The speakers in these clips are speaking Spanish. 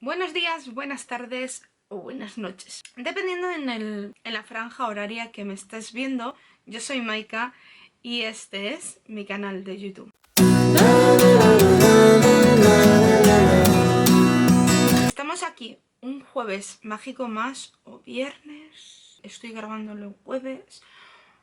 Buenos días, buenas tardes o buenas noches. Dependiendo en la franja horaria que me estés viendo, yo soy Maika y este es mi canal de YouTube. Estamos aquí un jueves mágico más o viernes. Estoy grabándolo el jueves.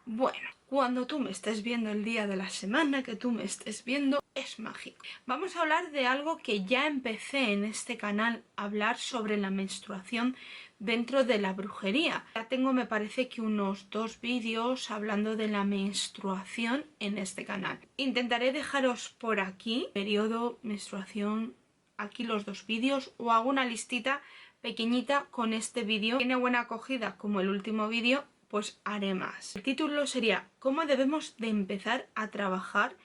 Bueno, cuando tú me estés viendo el día de la semana que tú me estés viendo, es mágico. Vamos a hablar de algo que ya empecé en este canal a hablar sobre la menstruación dentro de la brujería. Ya tengo, me parece que unos 2 vídeos hablando de la menstruación en este canal. Intentaré dejaros por aquí, periodo, menstruación, aquí los 2 vídeos, o hago una listita pequeñita con este vídeo. Tiene buena acogida como el último vídeo, pues haré más. El título sería ¿cómo debemos de empezar a trabajar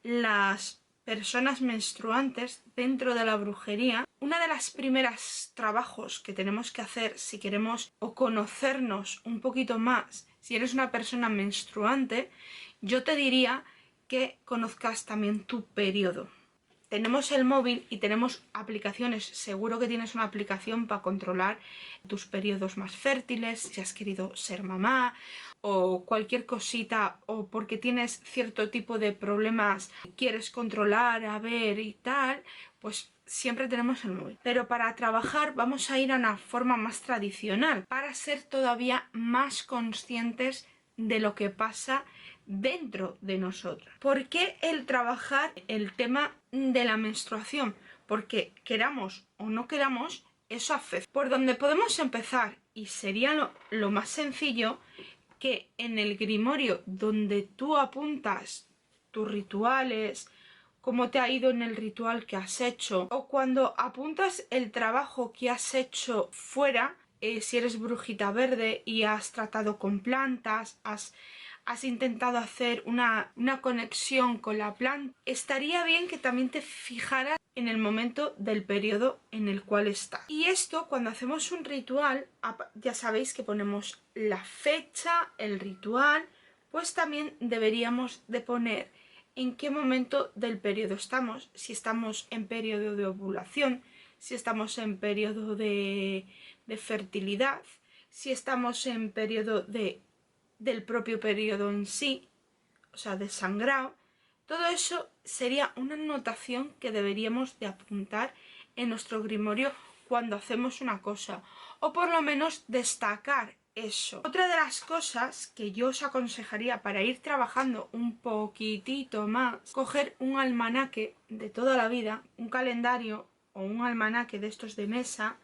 las personas menstruantes dentro de la brujería? Una de las primeras trabajos que tenemos que hacer si queremos o conocernos un poquito más, si eres una persona menstruante, yo te diría que conozcas también tu periodo. Tenemos el móvil y tenemos aplicaciones. Seguro que tienes una aplicación para controlar tus periodos más fértiles, si has querido ser mamá o cualquier cosita, o porque tienes cierto tipo de problemas quieres controlar, a ver y tal, pues siempre tenemos el móvil. Pero para trabajar vamos a ir a una forma más tradicional, para ser todavía más conscientes de lo que pasa dentro de nosotros. ¿Por qué el trabajar el tema de la menstruación? Porque queramos o no queramos, eso afecta. Por donde podemos empezar, y sería lo más sencillo, que en el grimorio donde tú apuntas tus rituales, cómo te ha ido en el ritual que has hecho, o cuando apuntas el trabajo que has hecho fuera, si eres brujita verde y has tratado con plantas, has intentado hacer una conexión con la planta, estaría bien que también te fijaras en el momento del periodo en el cual estás. Y esto, cuando hacemos un ritual, ya sabéis que ponemos la fecha, el ritual, pues también deberíamos de poner en qué momento del periodo estamos, si estamos en periodo de ovulación, si estamos en periodo de fertilidad, si estamos en periodo del propio periodo en sí, o sea, de sangrado. Todo eso sería una anotación que deberíamos de apuntar en nuestro grimorio cuando hacemos una cosa, o por lo menos destacar eso. Otra de las cosas que yo os aconsejaría para ir trabajando un poquitito más, coger un almanaque de toda la vida, un calendario o un almanaque de estos de mesa,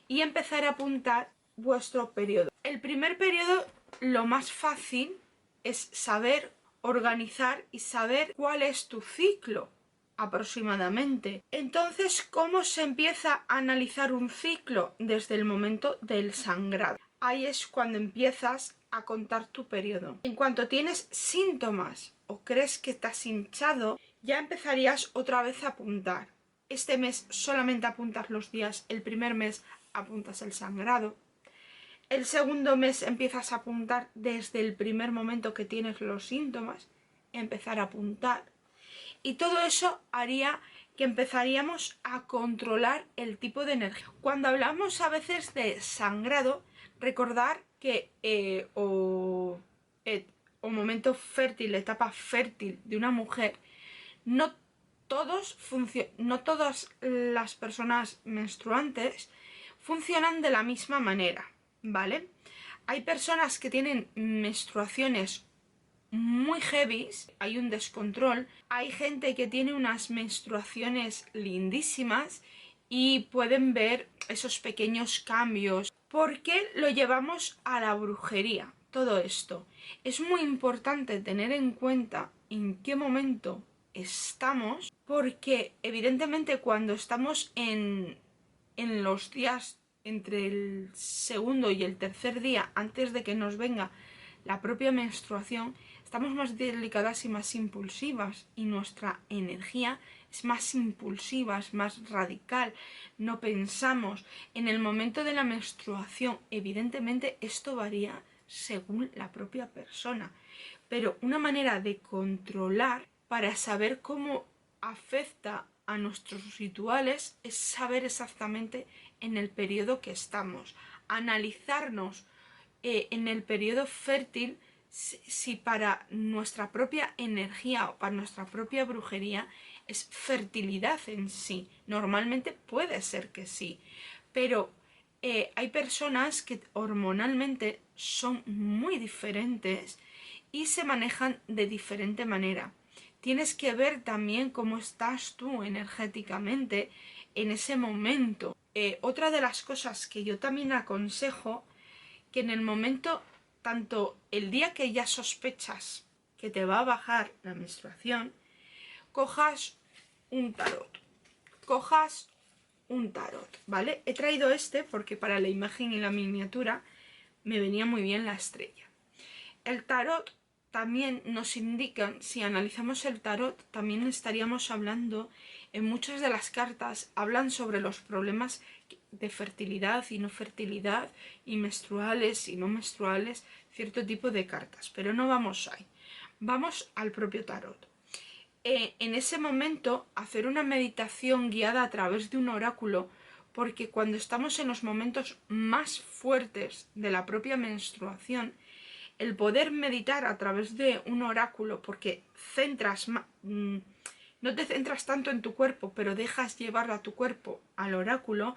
y empezar a apuntar vuestro periodo. El primer periodo, lo más fácil es saber organizar y saber cuál es tu ciclo aproximadamente. Entonces, ¿cómo se empieza a analizar un ciclo? Desde el momento del sangrado. Ahí es cuando empiezas a contar tu periodo. En cuanto tienes síntomas o crees que estás hinchado, ya empezarías otra vez a apuntar. Este mes solamente apuntas los días, el primer mes apuntas el sangrado. El segundo mes empiezas a apuntar desde el primer momento que tienes los síntomas, empezar a apuntar. Y todo eso haría que empezaríamos a controlar el tipo de energía. Cuando hablamos a veces de sangrado, recordar que o momento fértil, etapa fértil de una mujer, no todas las personas menstruantes funcionan de la misma manera, ¿vale? Hay personas que tienen menstruaciones muy heavy, hay un descontrol, hay gente que tiene unas menstruaciones lindísimas y pueden ver esos pequeños cambios. ¿Por qué lo llevamos a la brujería? Todo esto. Es muy importante tener en cuenta en qué momento estamos, porque evidentemente cuando estamos en los días entre el segundo y el tercer día antes de que nos venga la propia menstruación, estamos más delicadas y más impulsivas, y nuestra energía es más impulsiva, es más radical, no pensamos. En el momento de la menstruación, evidentemente esto varía según la propia persona, pero una manera de controlar para saber cómo afecta a nuestros rituales es saber exactamente en el periodo que estamos, analizarnos en el periodo fértil si para nuestra propia energía o para nuestra propia brujería es fertilidad en sí. Normalmente puede ser que sí, pero hay personas que hormonalmente son muy diferentes y se manejan de diferente manera. Tienes que ver también cómo estás tú energéticamente en ese momento. Otra de las cosas que yo también aconsejo, que en el momento, tanto el día que ya sospechas que te va a bajar la menstruación, cojas un tarot. Cojas un tarot, ¿vale? He traído este porque para la imagen y la miniatura me venía muy bien la estrella. El tarot también nos indican, si analizamos el tarot, también estaríamos hablando, en muchas de las cartas hablan sobre los problemas de fertilidad y no fertilidad, y menstruales y no menstruales, cierto tipo de cartas, pero no vamos ahí, vamos al propio tarot. En ese momento, hacer una meditación guiada a través de un oráculo, porque cuando estamos en los momentos más fuertes de la propia menstruación, el poder meditar a través de un oráculo, porque no te centras tanto en tu cuerpo, pero dejas llevar a tu cuerpo al oráculo,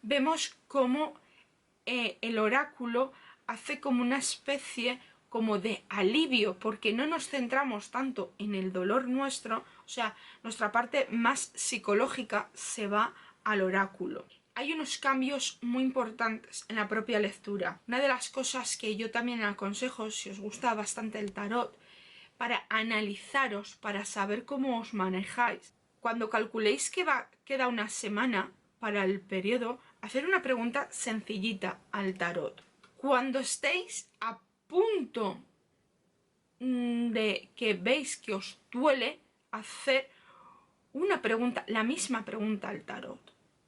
vemos cómo el oráculo hace como una especie como de alivio, porque no nos centramos tanto en el dolor nuestro, o sea, nuestra parte más psicológica se va al oráculo. Hay unos cambios muy importantes en la propia lectura. Una de las cosas que yo también aconsejo, si os gusta bastante el tarot, para analizaros, para saber cómo os manejáis, cuando calculéis que queda una semana para el periodo, hacer una pregunta sencillita al tarot. Cuando estéis a punto de que veis que os duele, hacer una pregunta, la misma pregunta al tarot.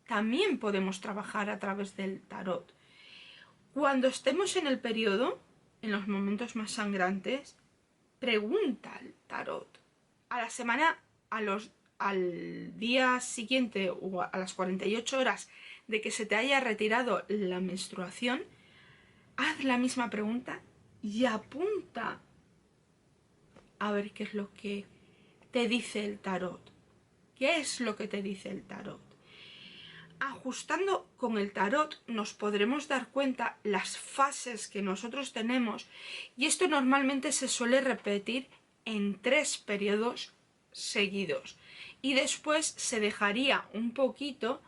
También podemos trabajar a través del tarot. Cuando estemos en el periodo, en los momentos más sangrantes, pregunta al tarot. A la semana, al día siguiente o a las 48 horas de que se te haya retirado la menstruación, haz la misma pregunta y apunta a ver qué es lo que te dice el tarot. ¿Qué es lo que te dice el tarot? Ajustando con el tarot nos podremos dar cuenta las fases que nosotros tenemos, y esto normalmente se suele repetir en 3 periodos seguidos, y después se dejaría un poquito,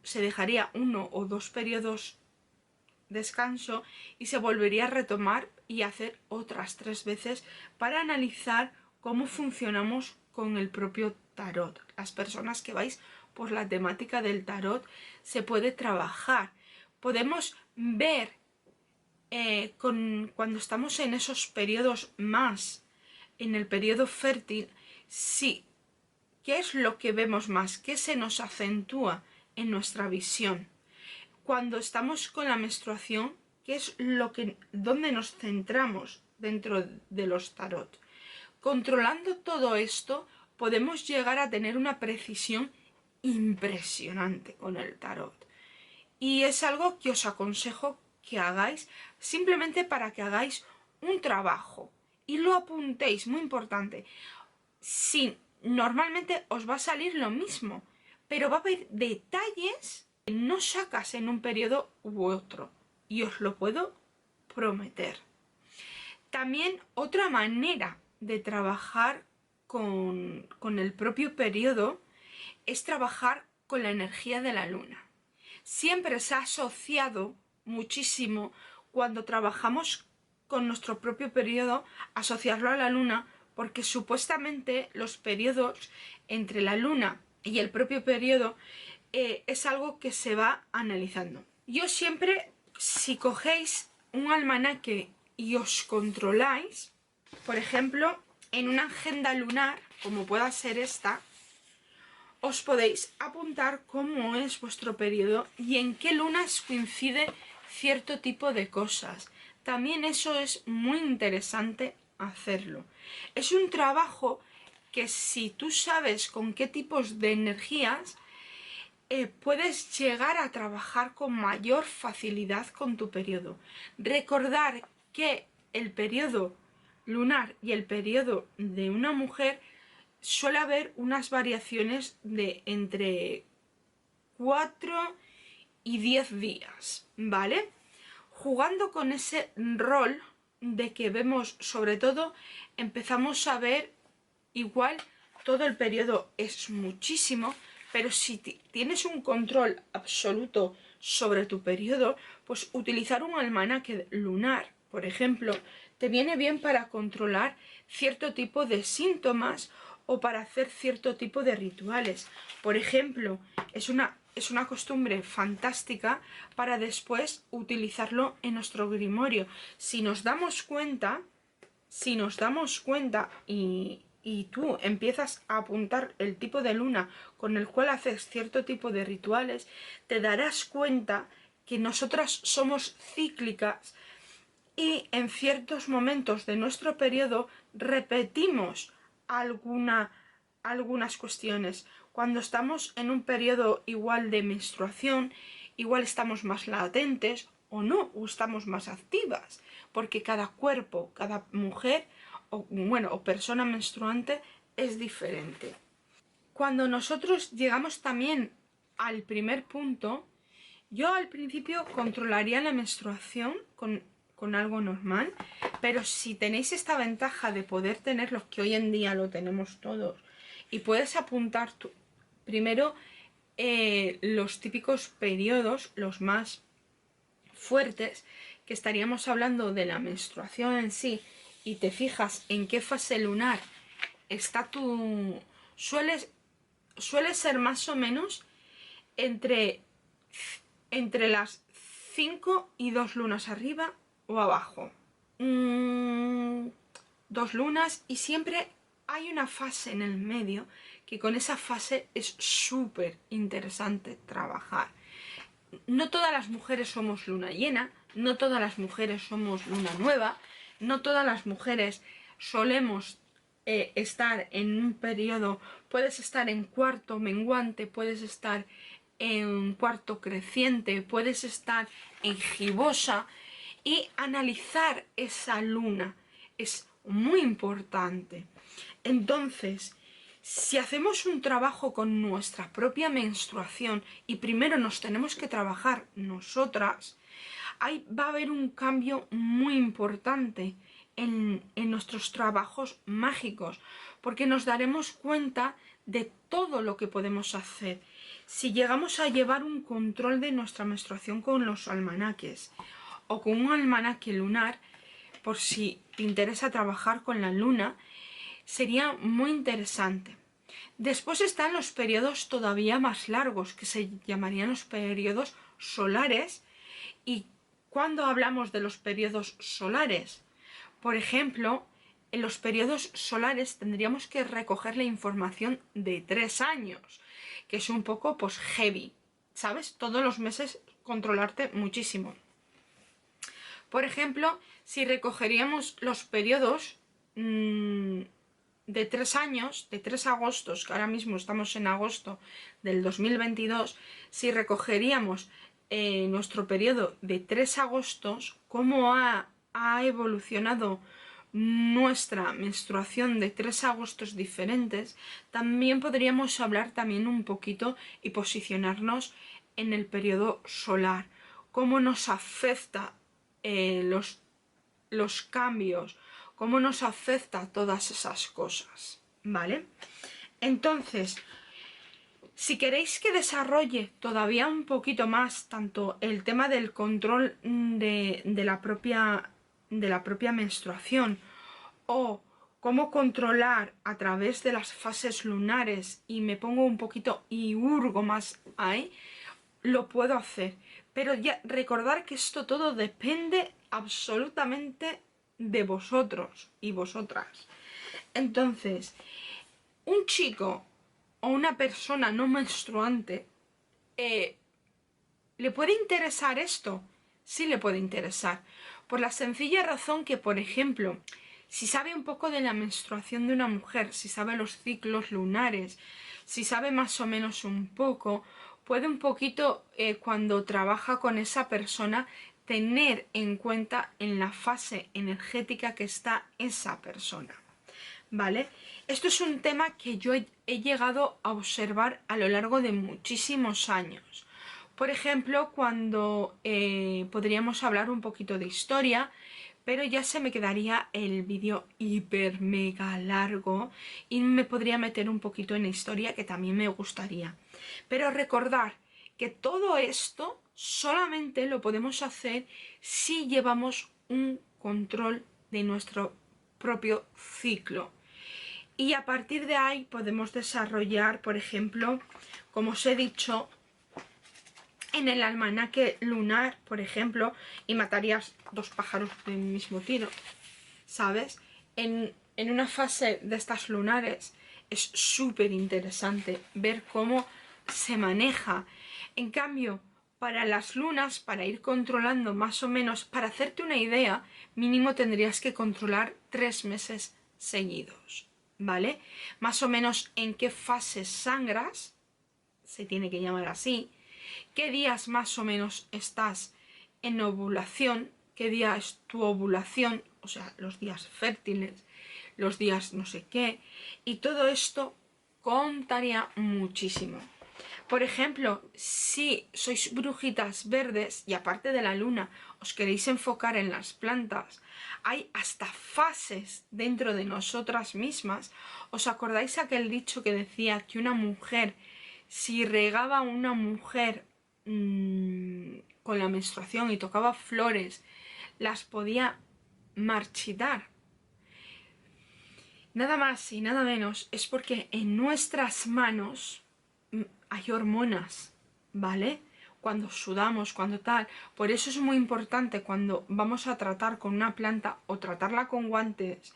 se dejaría 1 o 2 periodos descanso y se volvería a retomar y hacer otras 3 veces para analizar cómo funcionamos con el propio tarot. Las personas que vais por la temática del tarot se puede trabajar. Podemos ver cuando estamos en esos periodos más, en el periodo fértil, sí, qué es lo que vemos más, qué se nos acentúa en nuestra visión. Cuando estamos con la menstruación, qué es dónde nos centramos dentro de los tarot. Controlando todo esto, podemos llegar a tener una precisión impresionante con el tarot. Y es algo que os aconsejo que hagáis, simplemente para que hagáis un trabajo y lo apuntéis, muy importante. Sí, normalmente os va a salir lo mismo, pero va a haber detalles que no sacas en un periodo u otro, y os lo puedo prometer. También otra manera de trabajar con el propio periodo es trabajar con la energía de la luna. Siempre se ha asociado muchísimo cuando trabajamos con nuestro propio periodo, asociarlo a la luna, porque supuestamente los periodos entre la luna y el propio periodo es algo que se va analizando. Yo siempre, si cogéis un almanaque y os controláis, por ejemplo, en una agenda lunar, como pueda ser esta, os podéis apuntar cómo es vuestro periodo y en qué lunas coincide cierto tipo de cosas. También eso es muy interesante hacerlo. Es un trabajo que si tú sabes con qué tipos de energías, puedes llegar a trabajar con mayor facilidad con tu periodo. Recordar que el periodo lunar y el periodo de una mujer suele haber unas variaciones de entre 4 y 10 días, ¿vale? Jugando con ese rol de que vemos, sobre todo, empezamos a ver igual todo el periodo es muchísimo, pero si tienes un control absoluto sobre tu periodo, pues utilizar un almanaque lunar, por ejemplo, te viene bien para controlar cierto tipo de síntomas o para hacer cierto tipo de rituales. Por ejemplo, es una costumbre fantástica para después utilizarlo en nuestro grimorio. Si nos damos cuenta y tú empiezas a apuntar el tipo de luna con el cual haces cierto tipo de rituales, te darás cuenta que nosotras somos cíclicas y en ciertos momentos de nuestro periodo repetimos algunas cuestiones. Cuando estamos en un periodo igual de menstruación, igual estamos más latentes o no, o estamos más activas, porque cada cuerpo, cada mujer o persona menstruante es diferente. Cuando nosotros llegamos también al primer punto, yo al principio controlaría la menstruación con algo normal, pero si tenéis esta ventaja de poder tenerlo, que hoy en día lo tenemos todos, y puedes apuntar primero los típicos periodos, los más fuertes, que estaríamos hablando de la menstruación en sí, y te fijas en qué fase lunar está tu... Suele ser más o menos entre las 5 y 2 lunas arriba o abajo. 2 lunas y siempre hay una fase en el medio que con esa fase es súper interesante trabajar. No todas las mujeres somos luna llena, no todas las mujeres somos luna nueva, no todas las mujeres solemos estar en un periodo, puedes estar en cuarto menguante, puedes estar en cuarto creciente, puedes estar en gibosa y analizar esa luna es muy importante. Entonces, si hacemos un trabajo con nuestra propia menstruación y primero nos tenemos que trabajar nosotras, ahí va a haber un cambio muy importante en nuestros trabajos mágicos, porque nos daremos cuenta de todo lo que podemos hacer. Si llegamos a llevar un control de nuestra menstruación con los almanaques o con un almanaque lunar, por si te interesa trabajar con la luna, sería muy interesante. Después están los periodos todavía más largos, que se llamarían los periodos solares. ¿Y cuándo hablamos de los periodos solares? Por ejemplo, en los periodos solares tendríamos que recoger la información de 3 años, que es un poco pues heavy, ¿sabes? Todos los meses controlarte muchísimo. Por ejemplo, si recogeríamos los periodos de 3 años, de 3 agostos, que ahora mismo estamos en agosto del 2022, si recogeríamos nuestro periodo de 3 agostos, cómo ha evolucionado nuestra menstruación de 3 agostos diferentes, también podríamos hablar también un poquito y posicionarnos en el periodo solar, cómo nos afecta los cambios, cómo nos afecta todas esas cosas, ¿vale? Entonces, si queréis que desarrolle todavía un poquito más tanto el tema del control de la propia menstruación o cómo controlar a través de las fases lunares y me pongo un poquito y hurgo más ahí, lo puedo hacer. Pero ya recordar que esto todo depende absolutamente de vosotros y vosotras. Entonces, un chico o una persona no menstruante, ¿le puede interesar esto? Sí le puede interesar. Por la sencilla razón que, por ejemplo, Si sabe un poco de la menstruación de una mujer, si sabe los ciclos lunares, si sabe más o menos un poco, puede un poquito cuando trabaja con esa persona tener en cuenta en la fase energética que está esa persona. ¿Vale? Esto es un tema que yo he llegado a observar a lo largo de muchísimos años. Por ejemplo, cuando podríamos hablar un poquito de historia, pero ya se me quedaría el vídeo hiper mega largo y me podría meter un poquito en historia, que también me gustaría. Pero recordar que todo esto solamente lo podemos hacer si llevamos un control de nuestro propio ciclo. Y a partir de ahí podemos desarrollar, por ejemplo, como os he dicho, en el almanaque lunar, por ejemplo, y matarías dos pájaros del mismo tiro, ¿sabes? En una fase de estas lunares es súper interesante ver cómo se maneja. En cambio, para las lunas, para ir controlando más o menos, para hacerte una idea, mínimo tendrías que controlar 3 meses seguidos, ¿vale? Más o menos en qué fases sangras, se tiene que llamar así, qué días más o menos estás en ovulación, qué día es tu ovulación, o sea, los días fértiles, los días no sé qué, y todo esto contaría muchísimo. Por ejemplo, si sois brujitas verdes y aparte de la luna os queréis enfocar en las plantas, hay hasta fases dentro de nosotras mismas. ¿Os acordáis aquel dicho que decía que una mujer, si regaba a una mujer con la menstruación y tocaba flores, las podía marchitar? Nada más y nada menos es porque en nuestras manos hay hormonas, ¿vale? Cuando sudamos, cuando tal. Por eso es muy importante cuando vamos a tratar con una planta o tratarla con guantes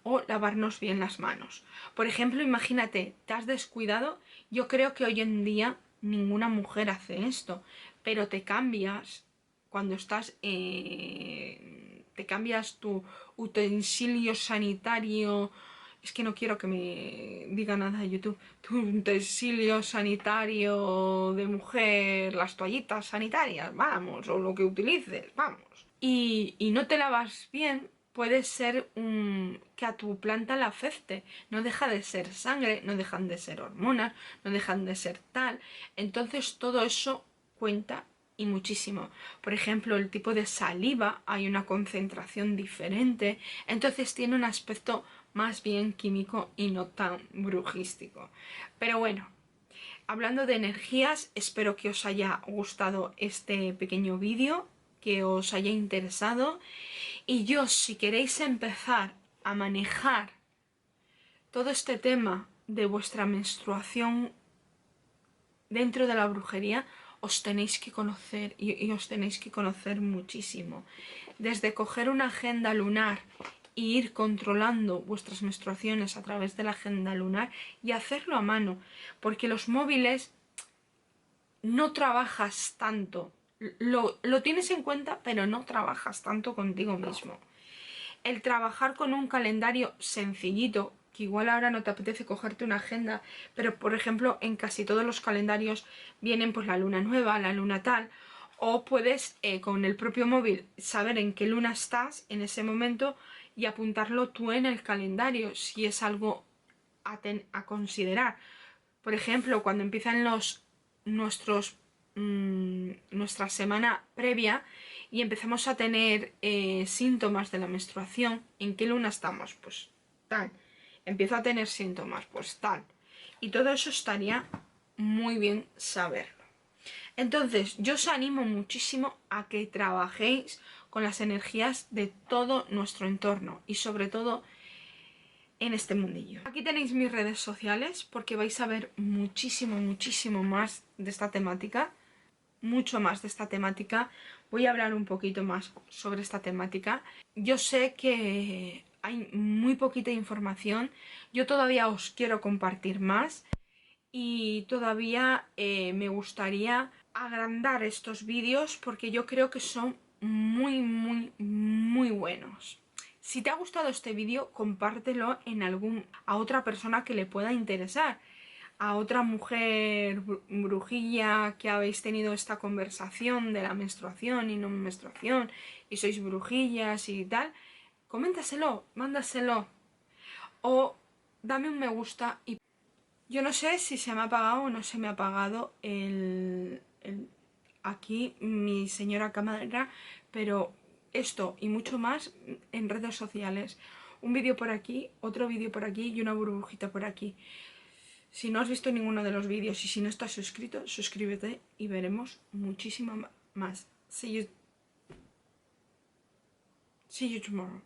o lavarnos bien las manos. Por ejemplo, imagínate, te has descuidado. Yo creo que hoy en día ninguna mujer hace esto, pero te cambias cuando estás... te cambias tu utensilio sanitario. Es que no quiero que me diga nada de YouTube. Tu utensilio sanitario de mujer, las toallitas sanitarias, vamos, o lo que utilices, vamos. Y no te lavas bien, puede ser que a tu planta la afecte. No deja de ser sangre, no dejan de ser hormonas, no dejan de ser tal. Entonces todo eso cuenta y muchísimo. Por ejemplo, el tipo de saliva, hay una concentración diferente, entonces tiene un aspecto más bien químico y no tan brujístico. Pero bueno, hablando de energías, espero que os haya gustado este pequeño vídeo, que os haya interesado. Y yo, si queréis empezar a manejar todo este tema de vuestra menstruación dentro de la brujería, os tenéis que conocer y os tenéis que conocer muchísimo. Desde coger una agenda lunar e ir controlando vuestras menstruaciones a través de la agenda lunar y hacerlo a mano, porque los móviles no trabajas tanto. Lo tienes en cuenta, pero no trabajas tanto contigo mismo. El trabajar con un calendario sencillito, que igual ahora no te apetece cogerte una agenda, pero por ejemplo en casi todos los calendarios vienen pues la luna nueva, la luna tal, o puedes con el propio móvil saber en qué luna estás en ese momento y apuntarlo tú en el calendario si es algo a considerar. Por ejemplo, cuando empiezan nuestra semana previa y empezamos a tener síntomas de la menstruación, ¿en qué luna estamos? Pues tal. Empiezo a tener síntomas, pues tal. Y todo eso estaría muy bien saberlo. Entonces, yo os animo muchísimo a que trabajéis con las energías de todo nuestro entorno y sobre todo en este mundillo. Aquí tenéis mis redes sociales porque vais a ver muchísimo, muchísimo más de esta temática. Mucho más de esta temática. Voy a hablar un poquito más sobre esta temática. Yo sé que hay muy poquita información. Yo todavía os quiero compartir más y todavía me gustaría agrandar estos vídeos porque yo creo que son muy, muy, muy buenos. Si te ha gustado este vídeo, compártelo a otra persona que le pueda interesar. A otra mujer brujilla que habéis tenido esta conversación de la menstruación y no menstruación y sois brujillas y tal, coméntaselo, mándaselo o dame un me gusta. Y yo no sé si se me ha apagado o no se me ha apagado aquí mi señora cámara, pero esto y mucho más en redes sociales. Un vídeo por aquí, otro vídeo por aquí y una burbujita por aquí. Si no has visto ninguno de los vídeos y si no estás suscrito, suscríbete y veremos muchísimo más. See you tomorrow.